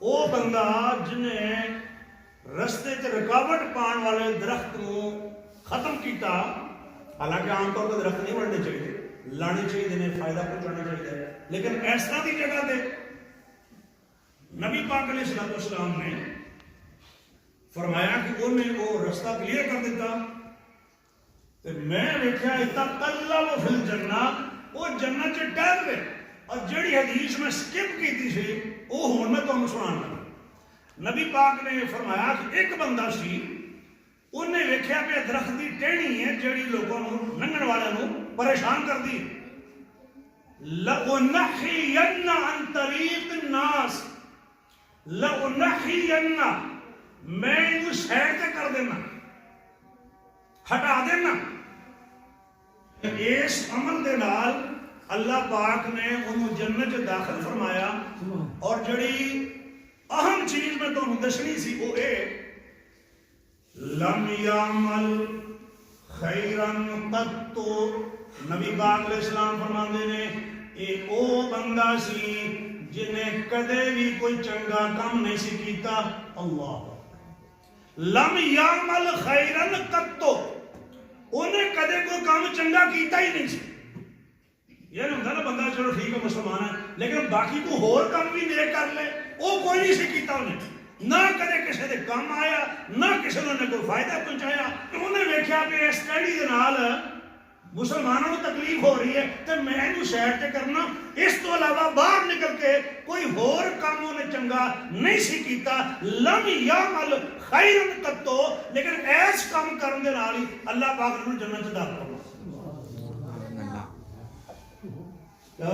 وہ بندہ جنہیں رستے چ رکاوٹ پان والے درخت کو ختم کیتا. حالانکہ عام طور پر درخت نہیں بڑھنے چاہیے, لانے چاہیے, انہیں فائدہ پہنچانا چاہیے, لیکن اس طرح کی جگہ دے نبی پاک علیہ السلام نے فرمایا کہ انہیں وہ رستہ کلیئر کر دیتا. تو میں دیکھا اتقلب فی الجنہ, وہ جنت چ ٹہل گئے. اور جڑی حدیث میں سکپ کی تھی وہ ہوں میں تمہیں سنانا لگا. نبی پاک نے فرمایا کہ ایک بندہ سی, انہیں ویکھیا پہ درخت کی ٹہنی ہے جڑی لوگوں لنگن والوں پریشان کر دی. لَأُنَحِيَنَّ عَن طَرِيقِ النَّاسِ, لَأُنَحِيَنَّ, میں انہوں سیر تے کر دینا, ہٹا دینا. اس عمل دے نال اللہ پاک نے انہوں جنت داخل فرمایا. اور جڑی اہم چیز میں تو دسنی سی وہ اے, لم یعمل خیرن قط, نبی پاک علیہ السلام فرماندے نے اے او بندہ سی جنہیں کدے بھی کوئی چنگا کام نہیں سی کیتا. اللہ, لم یعمل خیرن قط, انہیں کدے کوئی کام چنگا کیتا ہی نہیں سی. یہ نہیں ہوتا نا بندہ چلو ٹھیک ہے مسلمان ہے لیکن باقی کو ہور کام بھی نیک کر لے, وہ کوئی نہیں سی کیتا انہیں. نہ کدے کسی دے کام آیا, نہ کسی نے کوئی فائدہ پہنچایا. انہیں ویکھیا پہ اس ٹہنی دے نال مسلمانوں کو تکلیف ہو رہی ہے تو میں انہوں سیر تے کرنا, اس تو علاوہ باہر نکل کے کوئی ہور کاموں نے چنگا نہیں سی کیتا. لم یعمل خیرن قط, لیکن ایس کام کرن دے نال ہی اللہ پاک نے جنت داخل کرنا. کیا